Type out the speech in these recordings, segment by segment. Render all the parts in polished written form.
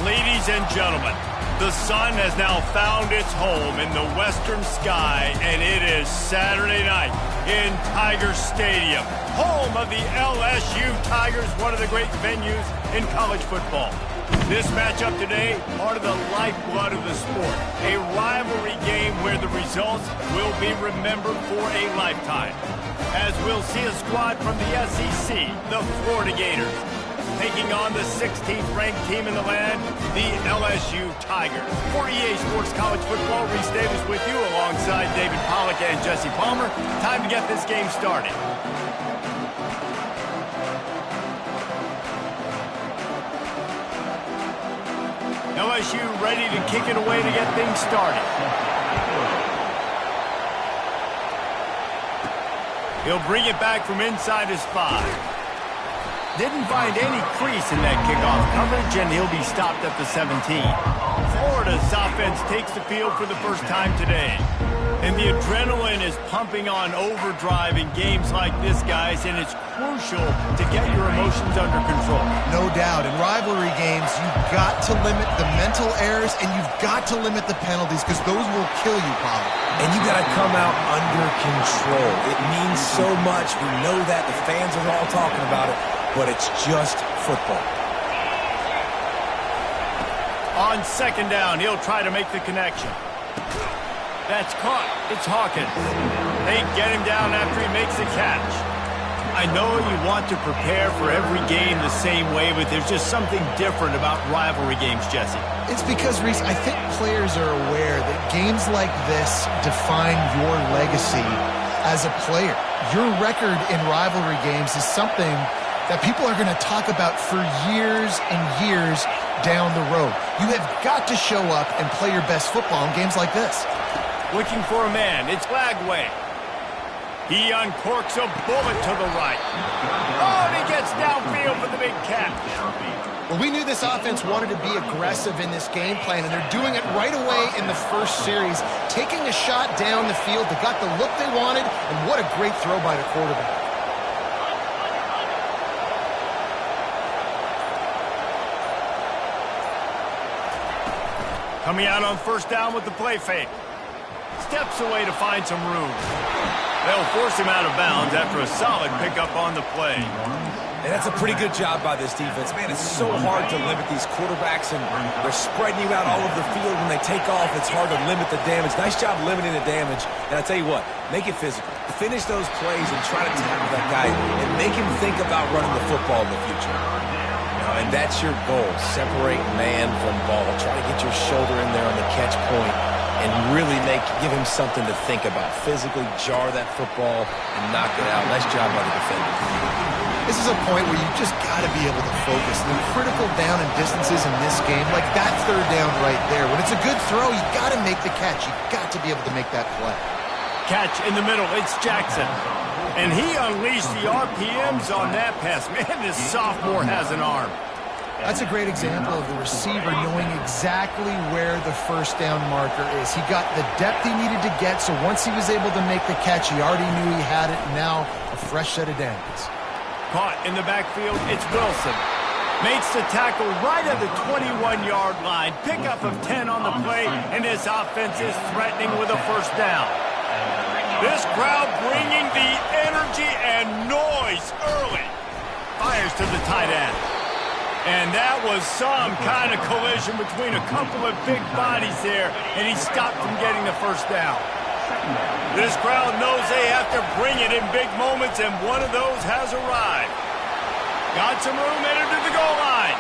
Ladies and gentlemen, the sun has now found its home in the western sky, and it is Saturday night in Tiger Stadium, home of the LSU Tigers, one of the great venues in college football. This matchup today, part of the lifeblood of the sport, a rivalry game where the results will be remembered for a lifetime. As we'll see a squad from the SEC, the Florida Gators, taking on the 16th ranked team in the land, the LSU Tigers. For EA Sports College Football, Reese Davis with you alongside David Pollack and Jesse Palmer. Time to get this game started. LSU ready to kick it away to get things started. He'll bring it back from inside his 5. Didn't find any crease in that kickoff coverage, and he'll be stopped at the 17. Florida's offense takes the field for the first time today. And the adrenaline is pumping on overdrive in games like this, guys, and it's crucial to get your emotions under control. No doubt. In rivalry games, you've got to limit the mental errors, and you've got to limit the penalties, because those will kill you, Paul. And you got to come out under control. It means so much. We know that. The fans are all talking about it. But it's just football. On second down, he'll try to make the connection. That's caught. It's Hawkins. They get him down after he makes the catch. I know you want to prepare for every game the same way, but there's just something different about rivalry games, Jesse. It's because, Reese, I think players are aware that games like this define your legacy as a player. Your record in rivalry games is something that people are going to talk about for years and years down the road. You have got to show up and play your best football in games like this. Looking for a man. It's Lagway. He uncorks a bullet to the right. Oh, and he gets downfield for the big catch. Well, we knew this offense wanted to be aggressive in this game plan, and they're doing it right away in the first series, taking a shot down the field. They got the look they wanted, and what a great throw by the quarterback. Coming out on first down with the play fake. Steps away to find some room. They'll force him out of bounds after a solid pickup on the play. And that's a pretty good job by this defense. Man, it's so hard to limit these quarterbacks, and they're spreading you out all over the field. When they take off, it's hard to limit the damage. Nice job limiting the damage. And I tell you what, make it physical. Finish those plays and try to tackle that guy and make him think about running the football in the future. And that's your goal. Separate man from ball. Try to get your shoulder in there on the catch point and really give him something to think about. Physically jar that football and knock it out. Nice job by the defender. This is a point where you just got to be able to focus. The critical down and distances in this game, like that third down right there. When it's a good throw, you got to make the catch. You got to be able to make that play. Catch in the middle. It's Jackson. And he unleashed the RPMs on that pass. Man, this sophomore has an arm. That's a great example of the receiver knowing exactly where the first down marker is. He got the depth he needed to get, so once he was able to make the catch, he already knew he had it, and now a fresh set of downs. Caught in the backfield, it's Wilson. Makes the tackle right at the 21-yard line. Pickup of 10 on the play, and this offense is threatening with a first down. This crowd bringing the energy and noise early. Fires to the tight end. And that was some kind of collision between a couple of big bodies there, and he stopped from getting the first down. This crowd knows they have to bring it in big moments, and one of those has arrived. Got some room headed to the goal line.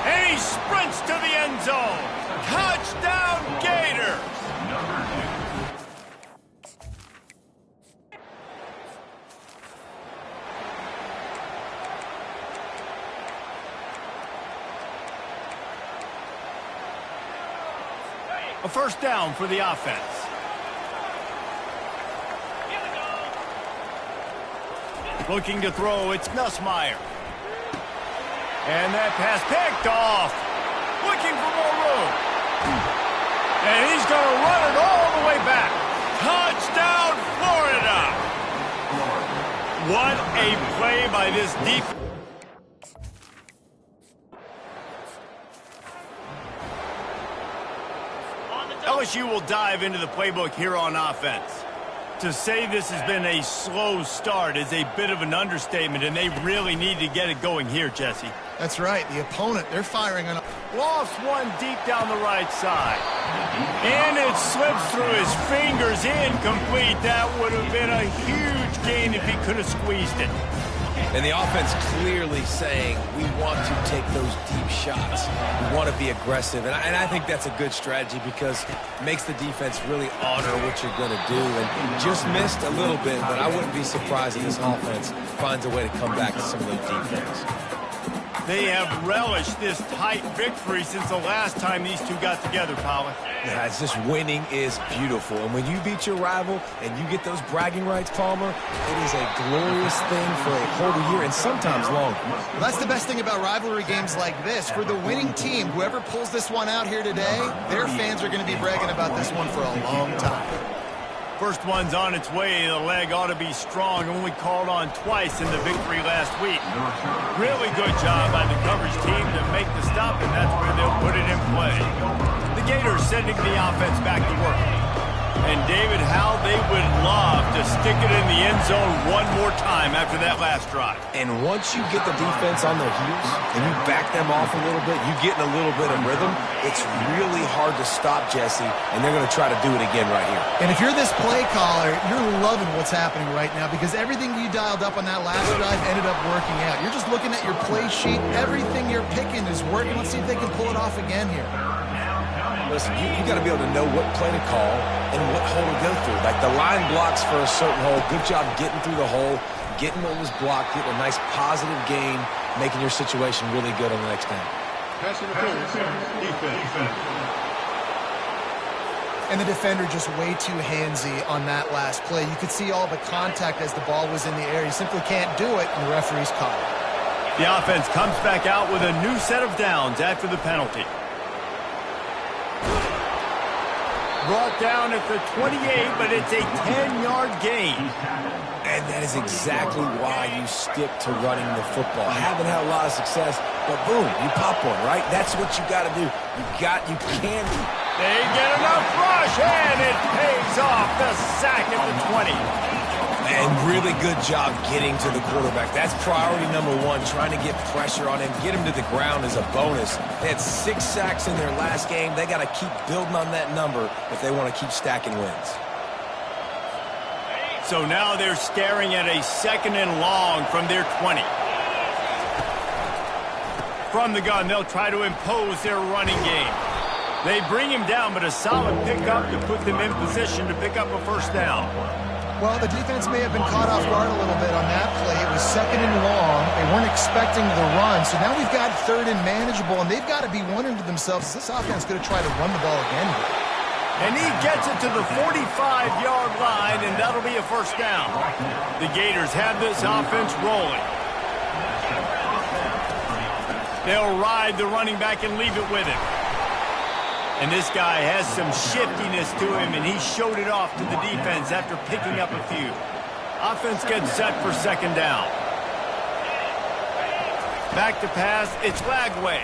And he sprints to the end zone. Touchdown, Gators! A first down for the offense. Looking to throw, it's Nussmeier. And that pass picked off. Looking for more room. And he's going to run it all the way back. Touchdown, Florida! What a play by this defense. LSU will dive into the playbook here on offense. To say this has been a slow start is a bit of an understatement, and they really need to get it going here, Jesse. That's right. The opponent, they're firing on... Lost one deep down the right side. And it slips through his fingers, incomplete. That would have been a huge gain if he could have squeezed it. And the offense clearly saying, we want to take those deep shots. We want to be aggressive. And I think that's a good strategy because it makes the defense really honor what you're going to do. And just missed a little bit, but I wouldn't be surprised if this offense finds a way to come back to some of those defense. They have relished this tight victory since the last time these two got together, Pollock. Yeah, it's just winning is beautiful. And when you beat your rival and you get those bragging rights, Palmer, it is a glorious thing for a whole year and sometimes longer. Well, that's the best thing about rivalry games like this. For the winning team, whoever pulls this one out here today, their fans are going to be bragging about this one for a long time. First one's on its way. The leg ought to be strong. Only called on twice in the victory last week. Really good job by the coverage team to make the stop, and that's where they'll put it in play. The Gators sending the offense back to work. And, David, how they would love to stick it in the end zone one more time after that last drive. And once you get the defense on their heels and you back them off a little bit, you get in a little bit of rhythm, it's really hard to stop, Jesse, and they're going to try to do it again right here. And if you're this play caller, you're loving what's happening right now because everything you dialed up on that last drive ended up working out. You're just looking at your play sheet. Everything you're picking is working. Let's see if they can pull it off again here. Listen, you got to be able to know what play to call and what hole to go through. Like the line blocks for a certain hole. Good job getting through the hole, getting what was blocked, getting a nice positive gain, making your situation really good on the next down. And the defender just way too handsy on that last play. You could see all the contact as the ball was in the air. You simply can't do it, and the referee's caught it. The offense comes back out with a new set of downs after the penalty. Brought down at the 28, but it's a 10-yard gain. And that is exactly why you stick to running the football. Haven't had a lot of success, but boom, you pop one, right? That's what you got to do. You can. They get enough rush, and it pays off the sack at the 20. And really good job getting to the quarterback. That's priority number one, trying to get pressure on him, get him to the ground as a bonus. They had 6 sacks in their last game. They got to keep building on that number if they want to keep stacking wins. So now they're staring at a 2nd and long from their 20. From the gun, they'll try to impose their running game. They bring him down, but a solid pickup to put them in position to pick up a first down. Well, the defense may have been caught off guard a little bit on that play. It was 2nd and long. They weren't expecting the run. So now we've got 3rd and manageable, and they've got to be wondering to themselves, is this offense going to try to run the ball again here? And he gets it to the 45-yard line, and that'll be a first down. The Gators have this offense rolling. They'll ride the running back and leave it with him. And this guy has some shiftiness to him, and he showed it off to the defense after picking up a few. Offense gets set for 2nd down. Back to pass, it's Lagway.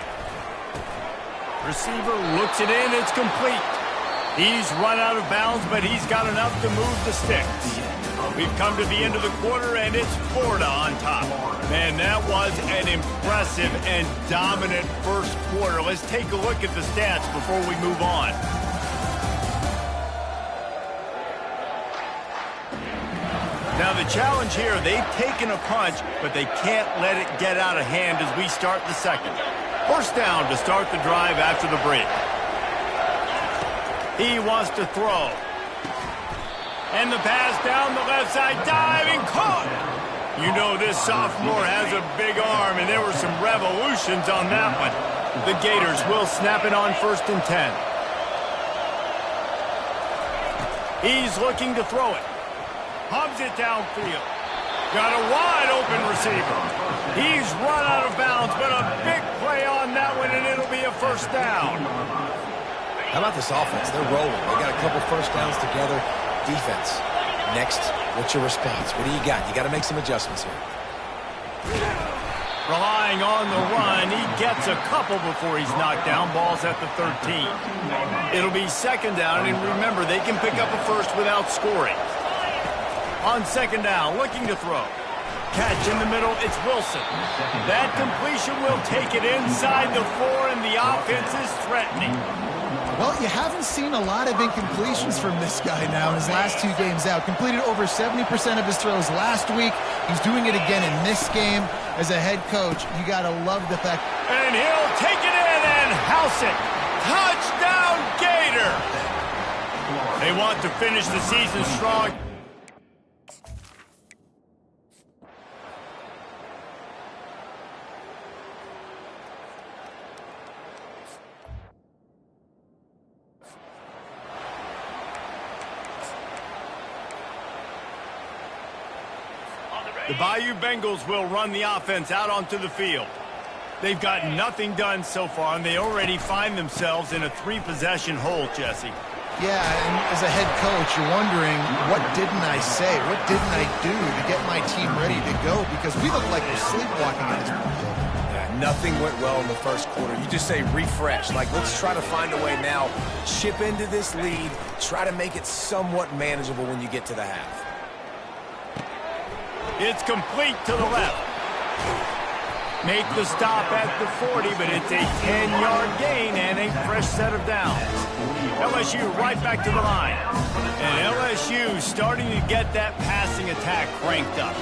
Receiver looks it in, it's complete. He's run out of bounds, but he's got enough to move the sticks. We've come to the end of the quarter, and it's Florida on top. Man, that was an impressive and dominant first quarter. Let's take a look at the stats before we move on. Now, the challenge here, they've taken a punch, but they can't let it get out of hand as we start the second. First down to start the drive after the break. He wants to throw. And the pass down the left side, diving, caught. You know this sophomore has a big arm, and there were some revolutions on that one. The Gators will snap it on 1st and 10. He's looking to throw it. Hubs it downfield. Got a wide open receiver. He's run out of bounds, but a big play on that one, and it'll be a first down. How about this offense? They're rolling. They got a couple first downs together. Defense. Next, what's your response? What do you got? You got to make some adjustments here. Relying on the run, he gets a couple before he's knocked down. Ball's at the 13. It'll be second down, and remember, they can pick up a first without scoring. On second down, looking to throw. Catch in the middle, it's Wilson. That completion will take it inside the 4, and the offense is threatening. Well, you haven't seen a lot of incompletions from this guy now in his last 2 games out. Completed over 70% of his throws last week. He's doing it again in this game. As a head coach, you got to love the fact. And he'll take it in and house it. Touchdown, Gator! They want to finish the season strong. The Bayou Bengals will run the offense out onto the field. They've got nothing done so far, and they already find themselves in a 3-possession hole, Jesse. Yeah, and as a head coach, you're wondering, what didn't I say? What didn't I do to get my team ready to go? Because we look like we're sleepwalking at this point. Yeah, nothing went well in the first quarter. You just say refresh. Like, let's try to find a way now. Chip into this lead. Try to make it somewhat manageable when you get to the half. It's complete to the left. Make the stop at the 40, but it's a 10-yard gain and a fresh set of downs. LSU right back to the line. And LSU starting to get that passing attack cranked up.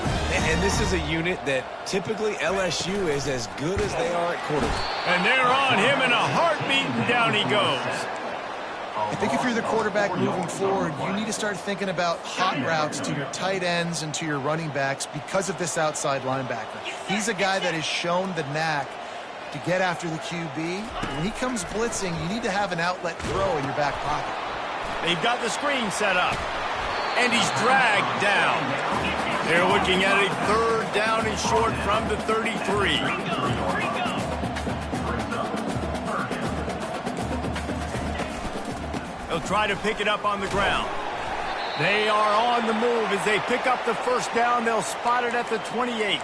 And this is a unit that typically LSU is as good as they are at quarterback. And they're on him in a heartbeat, and down he goes. I think if you're the quarterback moving forward, you need to start thinking about hot routes to your tight ends and to your running backs because of this outside linebacker. He's a guy that has shown the knack to get after the QB. When he comes blitzing, you need to have an outlet throw in your back pocket. They've got the screen set up, and he's dragged down. They're looking at a 3rd down and short from the 33. They'll try to pick it up on the ground. They are on the move as they pick up the 1st down. They'll spot it at the 28.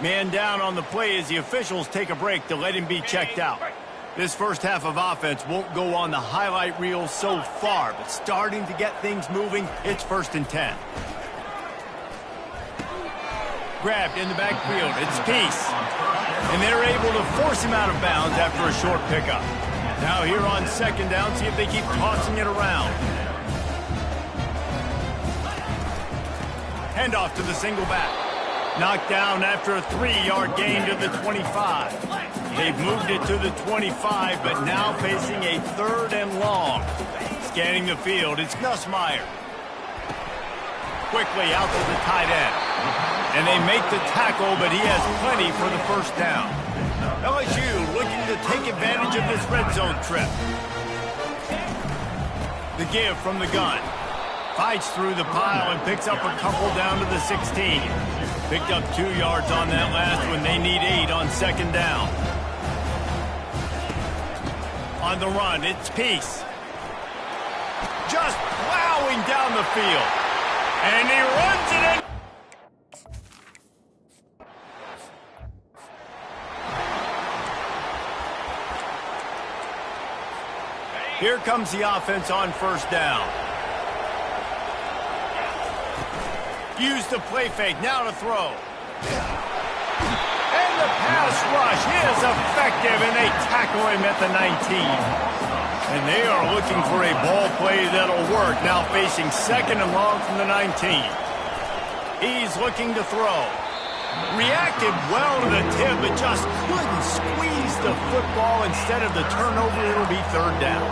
Man down on the play as the officials take a break to let him be checked out. This first half of offense won't go on the highlight reel so far, but starting to get things moving, it's 1st and 10. Grabbed in the backfield, it's Peace. And they're able to force him out of bounds after a short pickup. Now here on 2nd down, see if they keep tossing it around. Handoff to the single back. Knocked down after a 3-yard gain to the 25. They've moved it to the 25, but now facing a 3rd and long. Scanning the field, it's Nussmeier. Quickly out to the tight end. And they make the tackle, but he has plenty for the 1st down. LSU looking to take advantage of this red zone trip. The give from the gun. Fights through the pile and picks up a couple down to the 16. Picked up 2 yards on that last one. They need 8 on 2nd down. On the run, it's Peace. Just plowing down the field. And he runs it in. Here comes the offense on 1st down. Use the play fake, now to throw. And the pass rush is effective, and they tackle him at the 19. And they are looking for a ball play that'll work, now facing 2nd and long from the 19. He's looking to throw. Reacted well to the tip, but just couldn't squeeze the football. Instead of the turnover, it'll be 3rd down.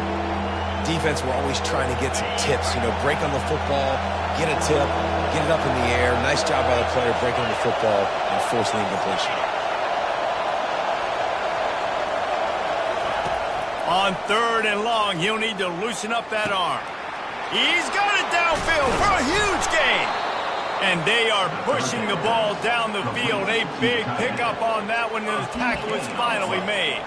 Defense, we're always trying to get some tips. You know, break on the football, get a tip, get it up in the air. Nice job by the player breaking the football and forcing the incompletion. On 3rd and long, he'll need to loosen up that arm. He's got it downfield for a huge gain. And they are pushing the ball down the field. A big pickup on that one, and the tackle is finally made.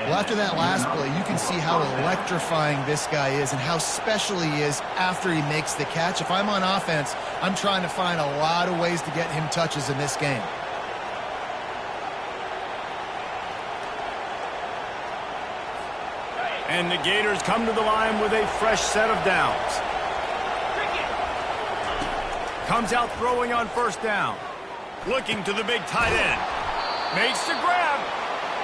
Well, after that last play, you can see how electrifying this guy is and how special he is after he makes the catch. If I'm on offense, I'm trying to find a lot of ways to get him touches in this game. And the Gators come to the line with a fresh set of downs. Comes out throwing on first down. Looking to the big tight end. Makes the grab.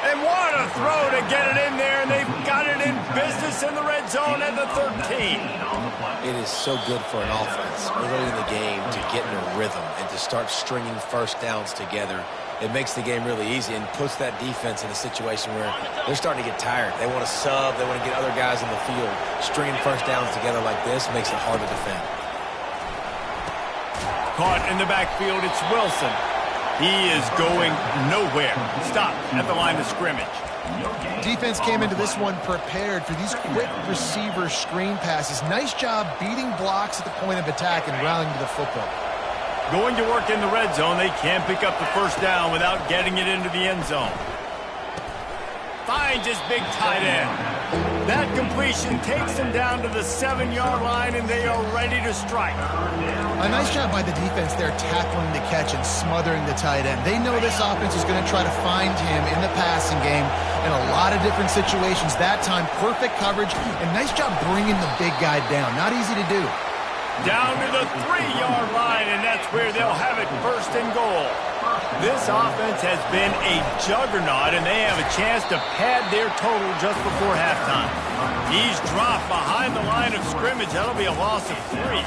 And what a throw to get it in there. And they've got it in business in the red zone at the 13. It is so good for an offense early in the game to get in a rhythm and to start stringing first downs together. It makes the game really easy and puts that defense in a situation where they're starting to get tired. They want to sub. They want to get other guys in the field. Stringing first downs together like this makes it hard to defend. Caught in the backfield, it's Wilson. He is going nowhere. Stopped at the line of scrimmage. Defense came into this one prepared for these quick receiver screen passes. Nice job beating blocks at the point of attack and rallying to the football. Going to work in the red zone. They can't pick up the first down without getting it into the end zone. Finds his big tight end. That completion takes them down to the 7-yard line, and they are ready to strike. A nice job by the defense there tackling the catch and smothering the tight end. They know this offense is going to try to find him in the passing game in a lot of different situations. That time, perfect coverage, and nice job bringing the big guy down. Not easy to do. Down to the 3-yard line, and that's where they'll have it first and goal. This offense has been a juggernaut, and they have a chance to pad their total just before halftime. He's dropped behind the line of scrimmage. That'll be a loss of 3.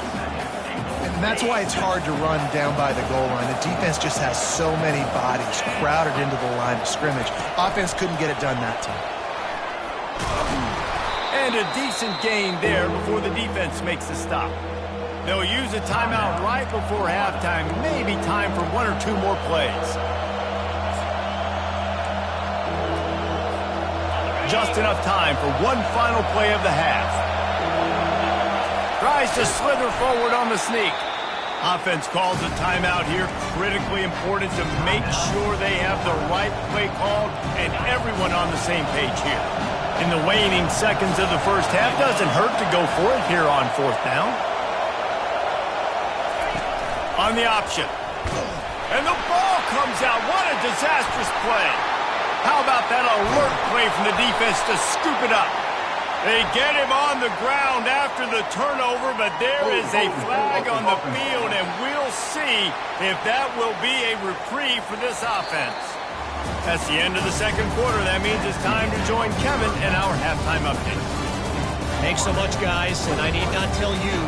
And that's why it's hard to run down by the goal line. The defense just has so many bodies crowded into the line of scrimmage. Offense couldn't get it done that time. And a decent gain there before the defense makes the stop. They'll use a timeout right before halftime. Maybe time for 1 or 2 more plays. Just enough time for one final play of the half. Tries to slither forward on the sneak. Offense calls a timeout here. Critically important to make sure they have the right play called and everyone on the same page here. In the waning seconds of the first half, doesn't hurt to go for it here on fourth down. On the option. And the ball comes out. What a disastrous play. How about that alert play from the defense to scoop it up? They get him on the ground after the turnover, but there is a flag on the field, and we'll see if that will be a reprieve for this offense. That's the end of the second quarter. That means it's time to join Kevin in our halftime update. Thanks so much, guys, and I need not tell you,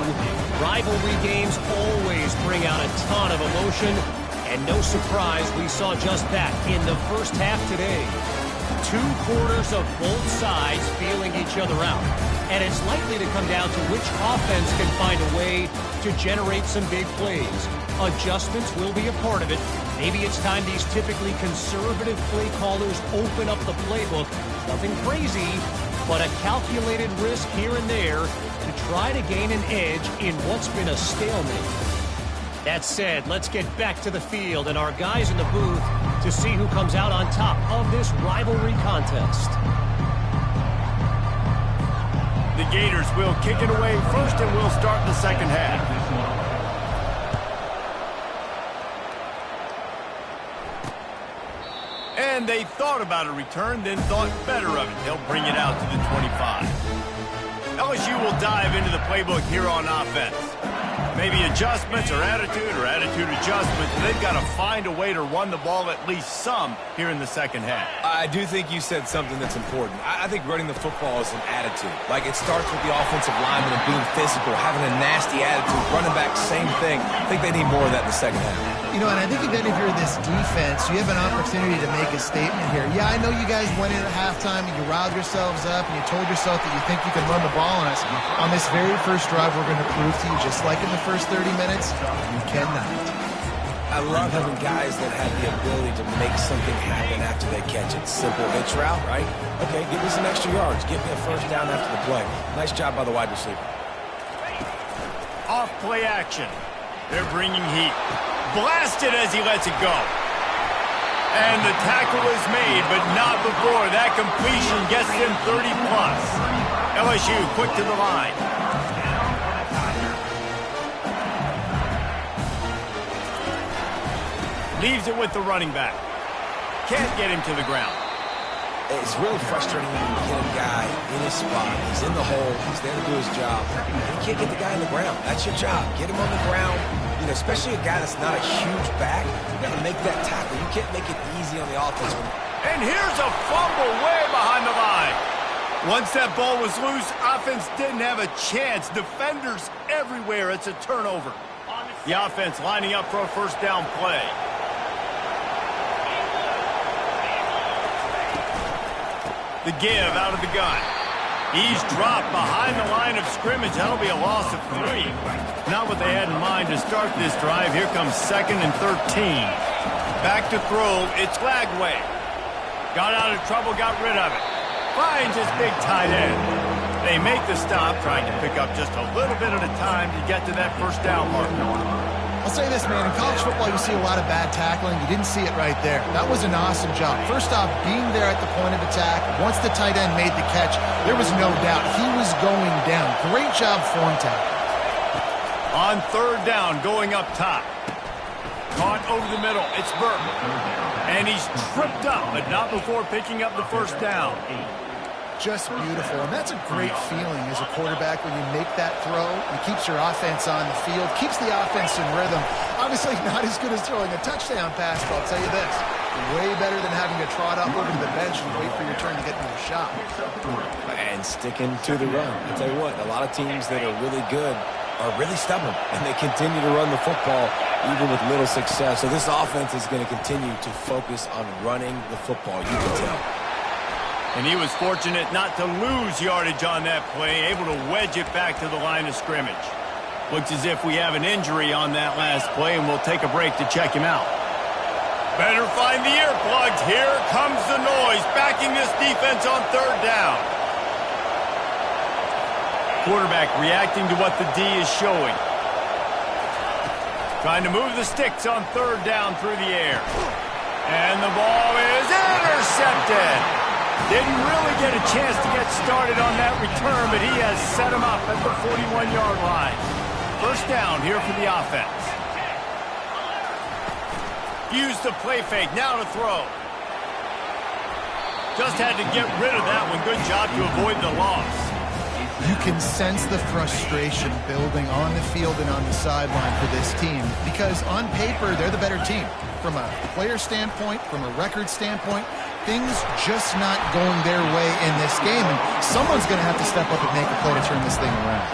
rivalry games always bring out a ton of emotion, and no surprise we saw just that in the first half today. 2 quarters of both sides feeling each other out, and it's likely to come down to which offense can find a way to generate some big plays. Adjustments will be a part of it. Maybe it's time these typically conservative play callers open up the playbook. Nothing crazy, but a calculated risk here and there to try to gain an edge in what's been a stalemate. That said, let's get back to the field and our guys in the booth to see who comes out on top of this rivalry contest. The Gators will kick it away first, and we'll start the second half. And they thought about a return, then thought better of it. They'll bring it out to the 25. LSU will dive into the playbook here on offense. Maybe adjustments or attitude adjustments. They've got to find a way to run the ball at least some here in the second half. I do think you said something that's important. I think running the football is an attitude. Like, it starts with the offensive lineman and being physical, having a nasty attitude. Running back, same thing. I think they need more of that in the second half. You know, and I think even if you're this defense, you have an opportunity to make a statement here. Yeah, I know you guys went in at halftime and you riled yourselves up and you told yourself that you think you can run the ball on us. On this very first drive, we're going to prove to you, just like in the first 30 minutes, you cannot. I love having guys that have the ability to make something happen after they catch it. Simple hitch route, right? Okay, give me some extra yards. Get me a first down after the play. Nice job by the wide receiver. Off play action. They're bringing heat. Blasted as he lets it go. And the tackle is made, but not before that completion gets them 30-plus. LSU quick to the line. Leaves it with the running back. Can't get him to the ground. It's really frustrating when you get a guy in his spot. He's in the hole. He's there to do his job. And you can't get the guy on the ground. That's your job. Get him on the ground. You know, especially a guy that's not a huge back. You got to make that tackle. You can't make it easy on the offense. And here's a fumble way behind the line. Once that ball was loose, offense didn't have a chance. Defenders everywhere. It's a turnover. The offense lining up for a first down play. The give out of the gun. He's dropped behind the line of scrimmage. That'll be a loss of 3. Not what they had in mind to start this drive. Here comes 2nd and 13. Back to throw. It's Lagway. Got out of trouble, got rid of it. Finds his big tight end. They make the stop, trying to pick up just a little bit at a time to get to that first down mark. I'll say this, man. In college football, you see a lot of bad tackling. You didn't see it right there. That was an awesome job. First off, being there at the point of attack. Once the tight end made the catch, there was no doubt he was going down. Great job form tackle. On 3rd down, going up top. Caught over the middle. It's Burke. And he's tripped up, but not before picking up the first down. Just beautiful, and that's a great feeling as a quarterback when you make that throw. It keeps your offense on the field, keeps the offense in rhythm. Obviously not as good as throwing a touchdown pass, but I'll tell you this, way better than having to trot up over to the bench and wait for your turn to get another shot. And sticking to the run. I'll tell you what, a lot of teams that are really good are really stubborn, and they continue to run the football even with little success. So this offense is going to continue to focus on running the football, you can tell. And he was fortunate not to lose yardage on that play, able to wedge it back to the line of scrimmage. Looks as if we have an injury on that last play, and we'll take a break to check him out. Better find the earplugs. Here comes the noise, backing this defense on 3rd down. Quarterback reacting to what the D is showing. Trying to move the sticks on 3rd down through the air. And the ball is intercepted. Didn't really get a chance to get started on that return, but he has set him up at the 41-yard line. First down here for the offense. Use the play fake, now to throw. Just had to get rid of that one. Good job to avoid the loss. You can sense the frustration building on the field and on the sideline for this team because on paper, they're the better team. From a player standpoint, from a record standpoint, things just not going their way in this game, and someone's going to have to step up and make a play to turn this thing around.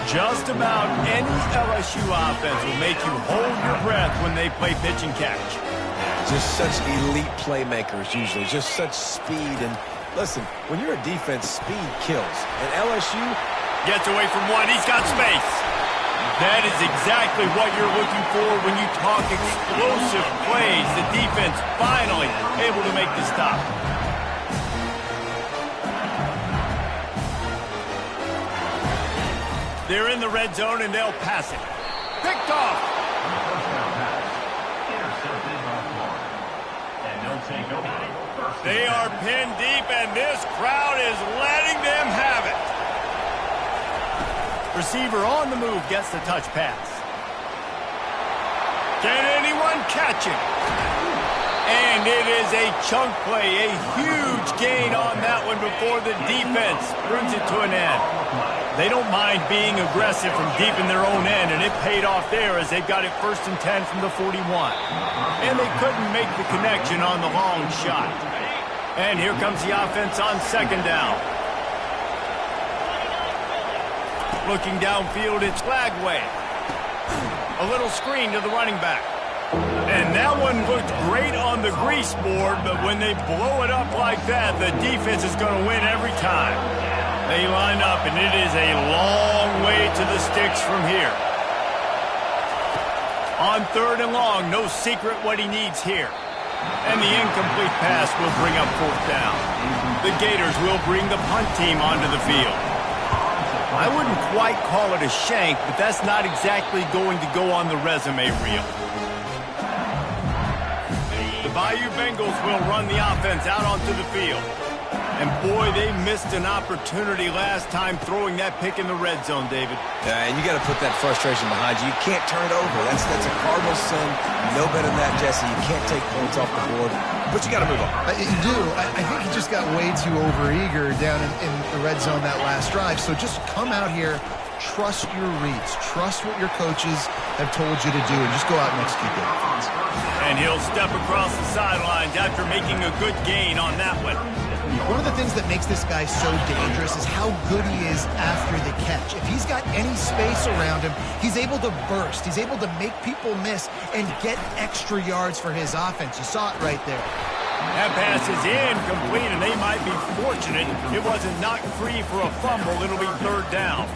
Just about any LSU offense will make you hold your breath when they play pitch and catch. Just such elite playmakers usually, just such speed. And listen, when you're a defense, speed kills. And LSU gets away from one. He's got space. That is exactly what you're looking for when you talk explosive plays. The defense finally able to make the stop. They're in the red zone and they'll pass it. Picked off. They are pinned deep and this crowd is letting them have it. Receiver on the move gets the touch pass. Can anyone catch it? And it is a chunk play, a huge gain on that one before the defense brings it to an end. They don't mind being aggressive from deep in their own end, and it paid off there as they've got it 1st and 10 from the 41. And they couldn't make the connection on the long shot. And here comes the offense on 2nd down. Looking downfield, it's Lagway. A little screen to the running back. And that one looked great on the grease board, but when they blow it up like that, the defense is going to win every time. They line up, and it is a long way to the sticks from here. On 3rd and long, no secret what he needs here. And the incomplete pass will bring up 4th down. The Gators will bring the punt team onto the field. I wouldn't quite call it a shank, but that's not exactly going to go on the resume reel. The Bayou Bengals will run the offense out onto the field. And boy, they missed an opportunity last time throwing that pick in the red zone, David. Yeah, and you got to put that frustration behind you. You can't turn it over. That's a cardinal sin. You know better than that, Jesse. You can't take points off the board, but you got to move on. You do. I think he just got way too overeager down in the red zone that last drive. So just come out here, trust your reads, trust what your coaches have told you to do, and just go out and execute the offense. And he'll step across the sidelines after making a good gain on that one. One of the things that makes this guy so dangerous is how good he is after the catch. If he's got any space around him, he's able to burst. He's able to make people miss and get extra yards for his offense. You saw it right there. That pass is incomplete, and they might be fortunate it wasn't knocked free for a fumble. It'll be third down.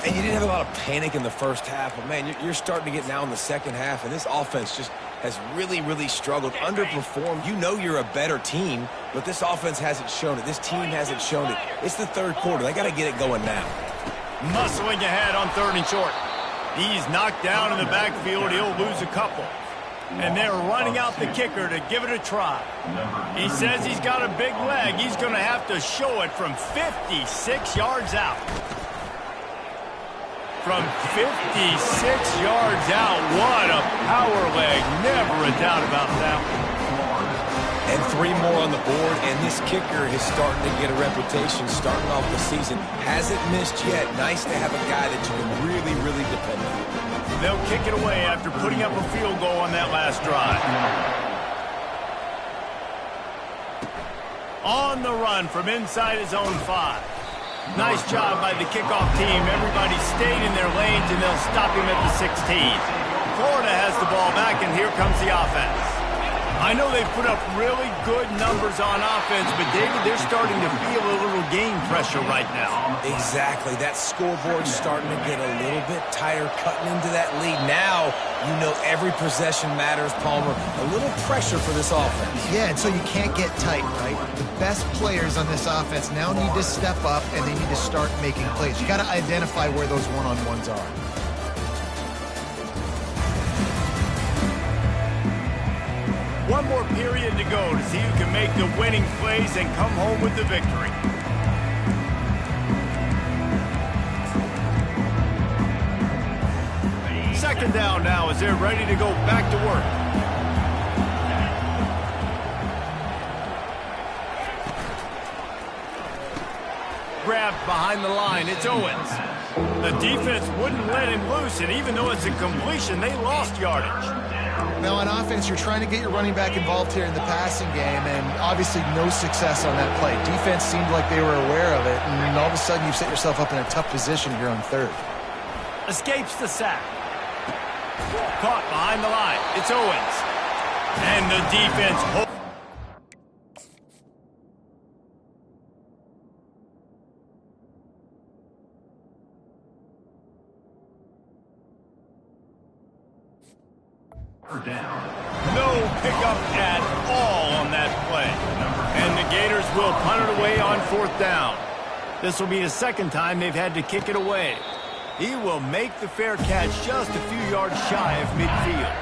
And you didn't have a lot of panic in the first half, but, man, you're starting to get now in the second half, and this offense just has really, really struggled, underperformed. You know you're a better team, but this offense hasn't shown it. This team hasn't shown it. It's the third quarter. They got to get it going now. Muscling ahead on 3rd and short. He's knocked down in the backfield. He'll lose a couple. And they're running out the kicker to give it a try. He says he's got a big leg. He's going to have to show it from 56 yards out. From 56 yards out, what a power leg. Never a doubt about that one. And 3 more on the board, and this kicker is starting to get a reputation starting off the season. Hasn't missed yet. Nice to have a guy that you can really, really depend on. They'll kick it away after putting up a field goal on that last drive. On the run from inside his own 5. Nice job by the kickoff team. Everybody stayed in their lanes, and they'll stop him at the 16. Florida has the ball back, and here comes the offense. I know they've put up really good numbers on offense, but, David, they're starting to feel a little game pressure right now. Exactly. That scoreboard's starting to get a little bit tighter, cutting into that lead. Now, you know every possession matters, Palmer. A little pressure for this offense. Yeah, and so you can't get tight, right? The best players on this offense now need to step up, and they need to start making plays. You got to identify where those one-on-ones are. One more period to go to see who can make the winning plays and come home with the victory. Second down now as they're ready to go back to work. Grabbed behind the line, it's Owens. The defense wouldn't let him loose, and even though it's a completion, they lost yardage. Now, on offense, you're trying to get your running back involved here in the passing game, and obviously no success on that play. Defense seemed like they were aware of it, and all of a sudden you've set yourself up in a tough position here on 3rd. Escapes the sack. Caught behind the line. It's Owens. And the defense holds. No pickup at all on that play. And the Gators will punt it away on 4th down. This will be the second time they've had to kick it away. He will make the fair catch just a few yards shy of midfield.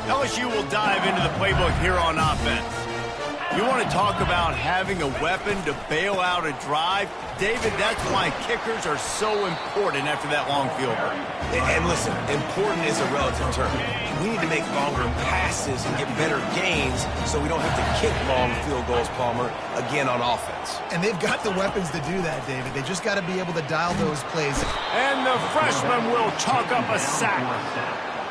LSU will dive into the playbook here on offense. You want to talk about having a weapon to bail out a drive? David, that's why kickers are so important after that long field goal. And listen, important is a relative term. We need to make longer passes and get better gains so we don't have to kick long field goals, Palmer, again on offense. And they've got the weapons to do that, David. They just got to be able to dial those plays. And the freshman will chalk up a sack.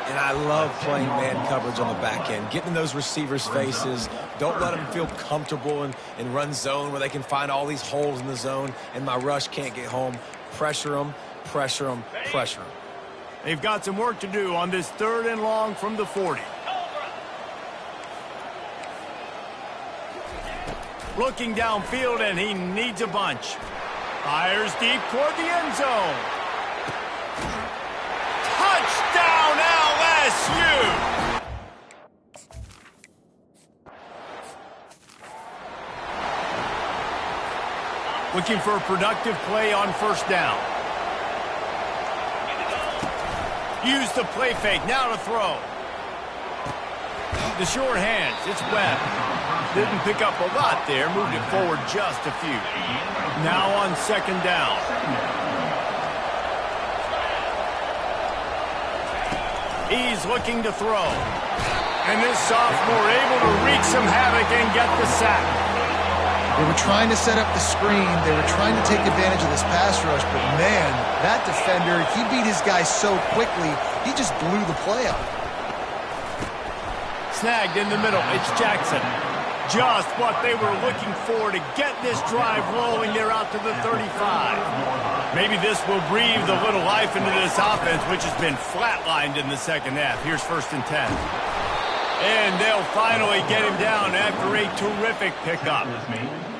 And I love playing man coverage on the back end, getting in those receivers' faces. Don't let them feel comfortable in run zone where they can find all these holes in the zone and my rush can't get home. Pressure them, pressure them, pressure them. They've got some work to do on this 3rd and long from the 40. Looking downfield, and he needs a bunch. Fires deep toward the end zone. Touchdown, LSU! Looking for a productive play on 1st down. Use the play fake, now to throw. The short hands, it's Webb. Didn't pick up a lot there, moved it forward just a few. Now on second down. He's looking to throw. And this sophomore able to wreak some havoc and get the sack. They were trying to set up the screen. They were trying to take advantage of this pass rush, but man, that defender, he beat his guy so quickly, he just blew the play up. Snagged in the middle, it's Jackson. Just what they were looking for to get this drive rolling. They're out to the 35. Maybe this will breathe a little life into this offense, which has been flatlined in the second half. Here's 1st and 10. And they'll finally get him down after a terrific pickup.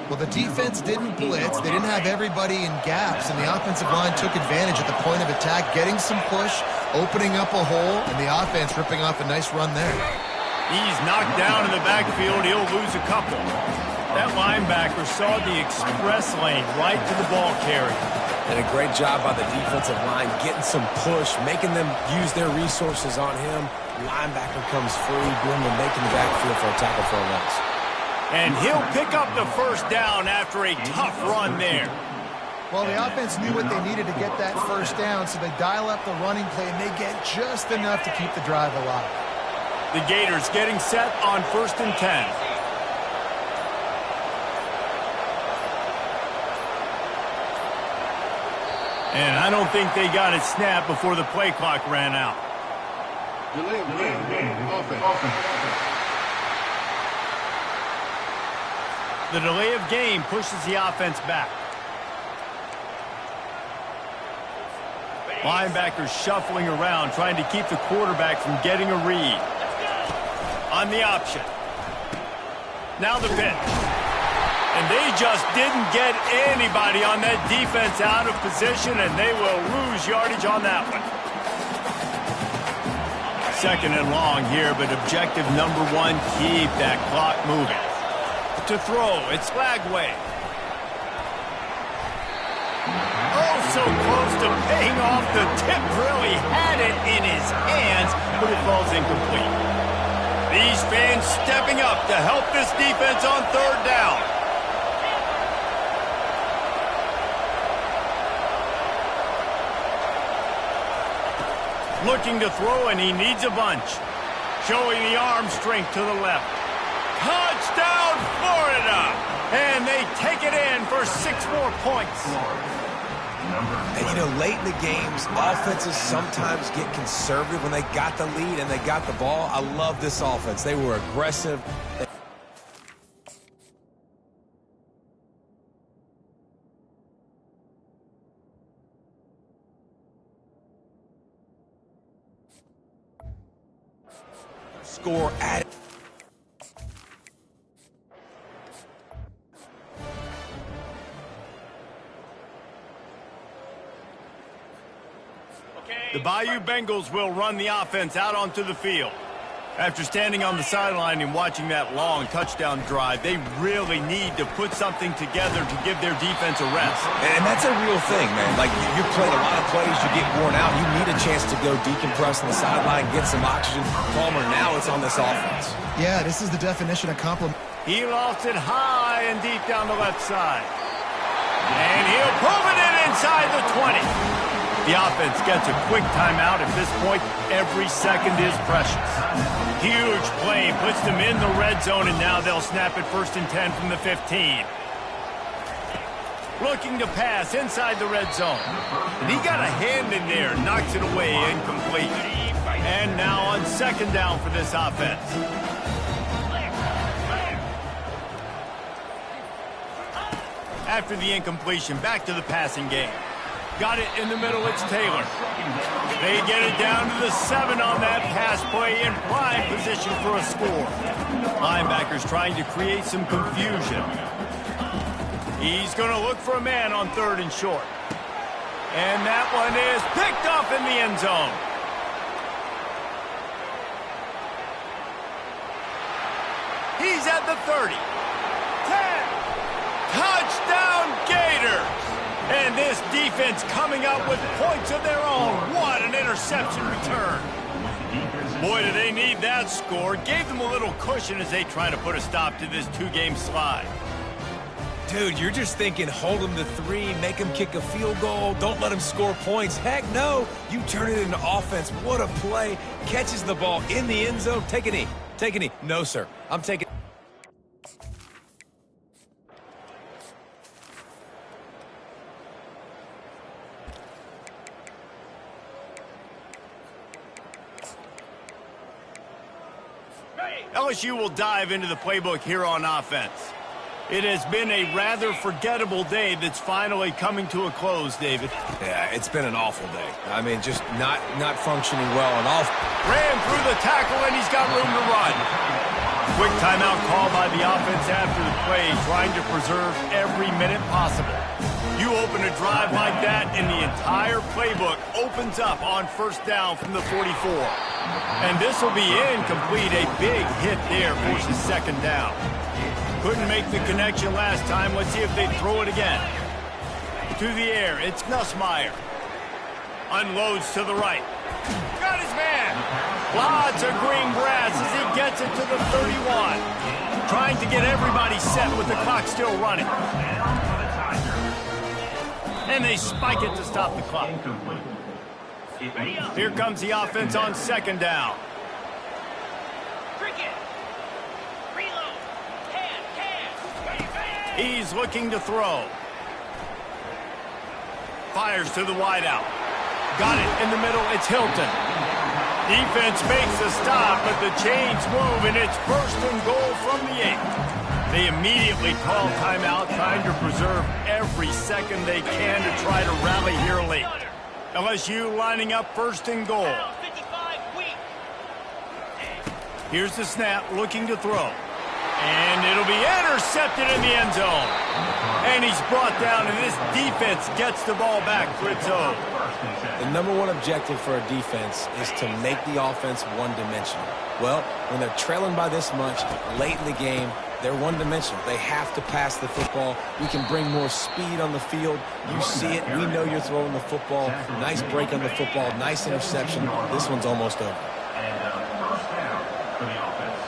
Well, the defense didn't blitz. They didn't have everybody in gaps, and the offensive line took advantage at the point of attack, getting some push, opening up a hole, and the offense ripping off a nice run there. He's knocked down in the backfield. He'll lose a couple. That linebacker saw the express lane right to the ball carrier. And a great job by the defensive line, getting some push, making them use their resources on him. Linebacker comes free, doing the making the backfield for a tackle for a loss. And he'll pick up the 1st down after a tough run there. Well, the offense knew what they needed to get that 1st down, so they dial up the running play, and they get just enough to keep the drive alive. The Gators getting set on 1st and 10. And I don't think they got it snapped before the play clock ran out. Delay of game, offense. The delay of game pushes the offense back. Linebackers shuffling around, trying to keep the quarterback from getting a read. On the option. Now the pitch. And they just didn't get anybody on that defense out of position, and they will lose yardage on that one. 2nd and long here, but objective number 1, keep that clock moving. To throw, it's Lagway. Oh, so close to paying off. The tip really had it in his hands, but it falls incomplete. These fans stepping up to help this defense on 3rd down. Looking to throw, and he needs a bunch. Showing the arm strength to the left. Touchdown, Florida! And they take it in for 6 more points. And, you know, late in the games, offenses sometimes get conservative when they got the lead and they got the ball. I love this offense. They were aggressive. Score at The Bayou Bengals will run the offense out onto the field. After standing on the sideline and watching that long touchdown drive, they really need to put something together to give their defense a rest. And that's a real thing, man. Like, you're playing a lot of plays, you get worn out. You need a chance to go decompress on the sideline, get some oxygen. Palmer, now it's on this offense. Yeah, this is the definition of compliment. He lost it high and deep down the left side. And he'll prove it in inside the 20. The offense gets a quick timeout. At this point, every second is precious. Huge play puts them in the red zone, and now they'll snap it 1st and 10 from the 15. Looking to pass inside the red zone. And he got a hand in there, knocks it away, incomplete. And now on 2nd down for this offense. After the incompletion, back to the passing game. Got it in the middle, it's Taylor. They get it down to the 7 on that pass play in prime position for a score. Linebackers trying to create some confusion. He's going to look for a man on 3rd and short. And that one is picked up in the end zone. He's at the 30. 10. Touchdown Gators! And this defense coming up with points of their own. What an interception return. Boy, do they need that score. Gave them a little cushion as they try to put a stop to this two-game slide. Dude, you're just thinking hold them to 3, make them kick a field goal, don't let them score points. Heck no, you turn it into offense. What a play. Catches the ball in the end zone. Take a knee. Take a knee. No, sir. I'm taking... LSU will dive into the playbook here on offense. It has been a rather forgettable day that's finally coming to a close, David. Yeah, it's been an awful day. I mean, just not functioning well at all. Ran through the tackle, and he's got room to run. Quick timeout call by the offense after the play, trying to preserve every minute possible. You open a drive like that, and the entire playbook opens up on first down from the 44. And this will be incomplete. A big hit there forces second down. Couldn't make the connection last time. Let's see if they throw it again. To the air, it's Nussmeier. Unloads to the right. Got his man. Lots of green grass as he gets it to the 31. Trying to get everybody set with the clock still running. And they spike it to stop the clock. Here comes the offense on second down. He's looking to throw. Fires to the wideout. Got it in the middle. It's Hilton. Defense makes a stop, but the chains move, and it's first and goal from the 8. They immediately call timeout, trying to preserve every second they can to try to rally here late. LSU lining up first and goal. Here's the snap, looking to throw. And it'll be intercepted in the end zone. And he's brought down, and this defense gets the ball back for its own. The number one objective for a defense is to make the offense one-dimensional. Well, when they're trailing by this much late in the game, they're one-dimensional. They have to pass the football. We can bring more speed on the field. You see it. We know you're throwing the football. Nice break on the football. Nice interception. This one's almost over. First down for the offense.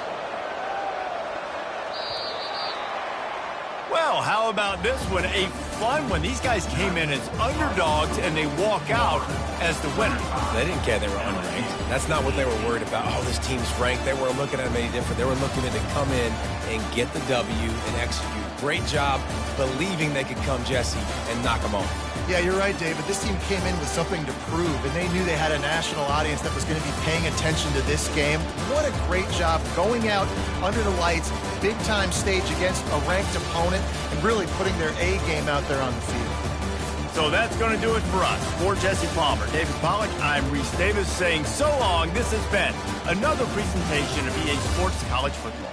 Well, how about this one? A fun one. These guys came in as underdogs, and they walk out as the winner. They didn't care they were unranked. That's not what they were worried about. Oh, this team's ranked. They weren't looking at them any different. They were looking at to come in and get the W and execute. Great job believing they could come, Jesse, and knock them off. Yeah, you're right, David. This team came in with something to prove, and they knew they had a national audience that was going to be paying attention to this game. What a great job going out under the lights, big-time stage against a ranked opponent, and really putting their A game out there on the field. So that's going to do it for us. For Jesse Palmer, David Pollack, I'm Reese Davis saying so long. This has been another presentation of EA Sports College Football.